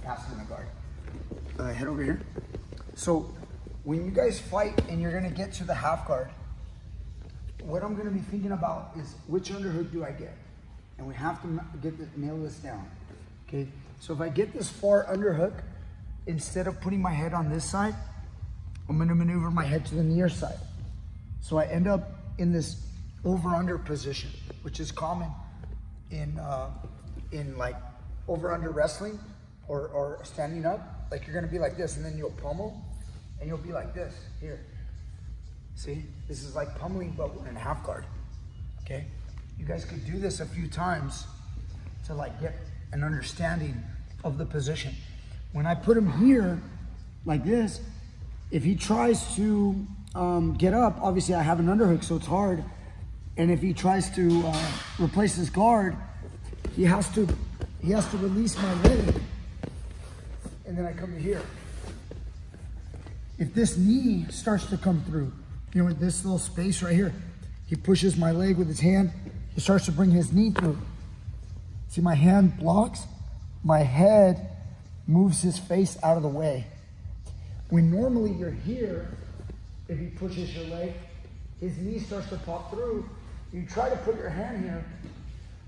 passing the guard. Head over here. So when you guys fight and you're gonna get to the half guard, what I'm gonna be thinking about is which underhook do I get? And we have to nail this down, okay? So if I get this far underhook, instead of putting my head on this side, I'm gonna maneuver my head to the near side. So I end up in this over-under position, which is common in like over-under wrestling or standing up. Like you're gonna be like this and then you'll pummel and you'll be like this, here. See, this is like pummeling, but we're in half guard, okay? You guys could do this a few times to like get an understanding of the position. When I put him here, like this, if he tries to get up, obviously I have an underhook, so it's hard. And if he tries to replace his guard, he has to release my leg, and then I come to here. If this knee starts to come through, you know, this little space right here, he pushes my leg with his hand, he starts to bring his knee through. See, my hand blocks, my head moves his face out of the way. When normally you're here, if he pushes your leg, his knee starts to pop through. You try to put your hand here,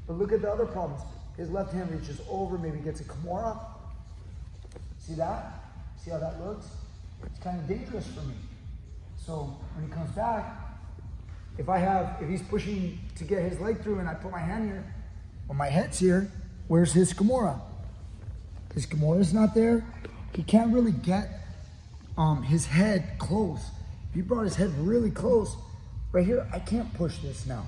but look at the other problems. His left hand reaches over, maybe gets a Kimura. See that? See how that looks? It's kind of dangerous for me. So when he comes back, if he's pushing to get his leg through and I put my hand here, when my head's here, where's his Kimura? His Kimura is not there. He can't really get his head close. If he brought his head really close, right here, I can't push this now.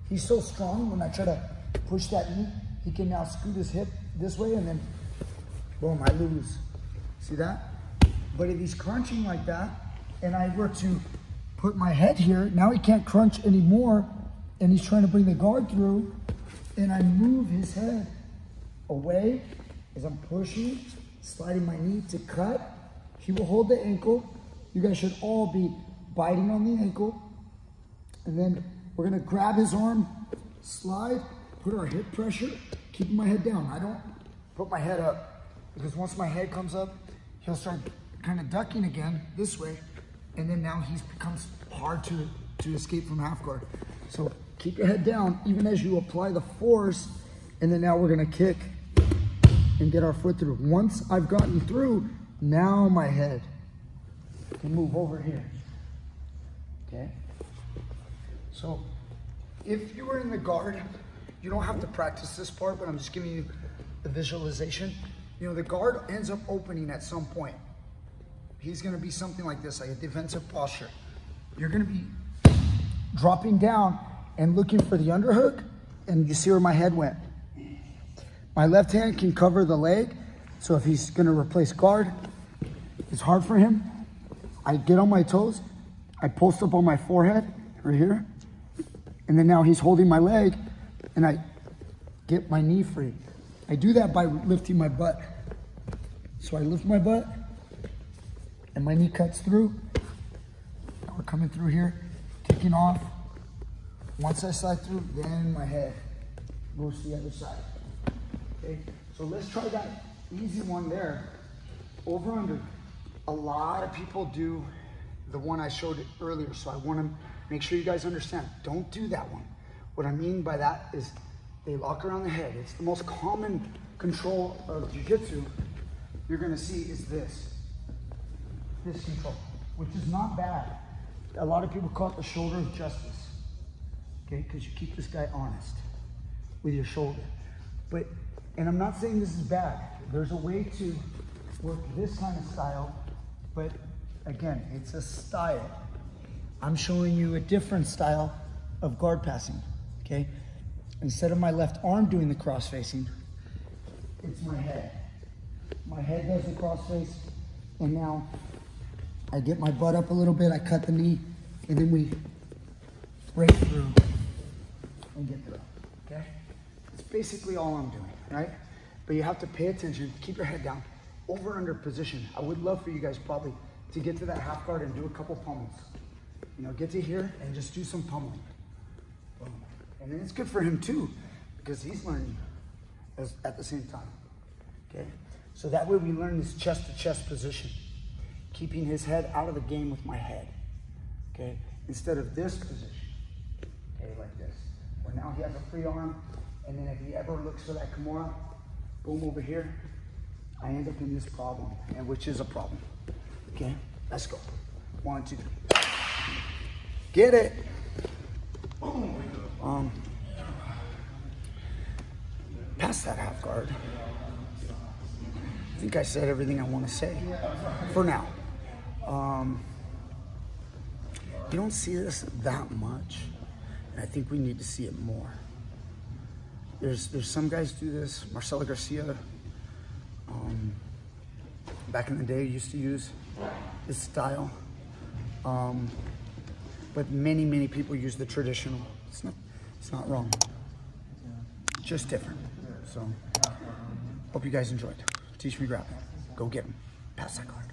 He's so strong, when I try to push that knee, he can now scoot his hip this way and then, boom, I lose. See that? But if he's crunching like that, and I were to put my head here, now he can't crunch anymore, and he's trying to bring the guard through, and I move his head away as I'm pushing, sliding my knee to cut. He will hold the ankle. You guys should all be biting on the ankle. And then we're gonna grab his arm, slide, put our hip pressure, keeping my head down. I don't put my head up, because once my head comes up, he'll start kind of ducking again this way, and then now he becomes hard to escape from half guard. So keep your head down even as you apply the force, and then now we're gonna kick and get our foot through. Once I've gotten through, now my head can move over here, okay? So if you were in the guard, you don't have to practice this part, but I'm just giving you the visualization. You know, the guard ends up opening at some point. He's gonna be something like this, like a defensive posture. You're gonna be dropping down and looking for the underhook, and you see where my head went. My left hand can cover the leg, so if he's gonna replace guard, it's hard for him. I get on my toes, I post up on my forehead, right here, and then now he's holding my leg, and I get my knee free. I do that by lifting my butt. So I lift my butt, and my knee cuts through. Now we're coming through here, kicking off. Once I slide through, then my head goes to the other side. Okay, so let's try that easy one there. Over under. A lot of people do the one I showed earlier, so I want to make sure you guys understand. Don't do that one. What I mean by that is they lock around the head. It's the most common control of jiu-jitsu you're gonna see is this control, which is not bad. A lot of people call it the shoulder of justice, okay? Because you keep this guy honest with your shoulder. But, and I'm not saying this is bad. There's a way to work this kind of style, but again, it's a style. I'm showing you a different style of guard passing, okay? Instead of my left arm doing the cross facing, it's my head. My head does the cross face, and now I get my butt up a little bit, I cut the knee, and then we break through and get through, okay? It's basically all I'm doing, right? But you have to pay attention, keep your head down, over under position. I would love for you guys probably to get to that half guard and do a couple pummels. You know, get to here and just do some pummeling. Boom. And then it's good for him too, because he's learning at the same time, okay? So that way we learn this chest-to-chest position, keeping his head out of the game with my head, okay? Instead of this position, okay, like this, where now he has a free arm, and then if he ever looks for that Kimura, boom, over here, I end up in this problem, and which is a problem, okay? Let's go. 1, 2, 3. Get it. Past that half guard. I think I said everything I want to say for now. You don't see this that much, and I think we need to see it more. There's some guys do this. Marcelo Garcia, back in the day, used to use this style. But many people use the traditional. It's not wrong. Just different. So, hope you guys enjoyed. Teach Me Grappling. Go get them. Pass that card.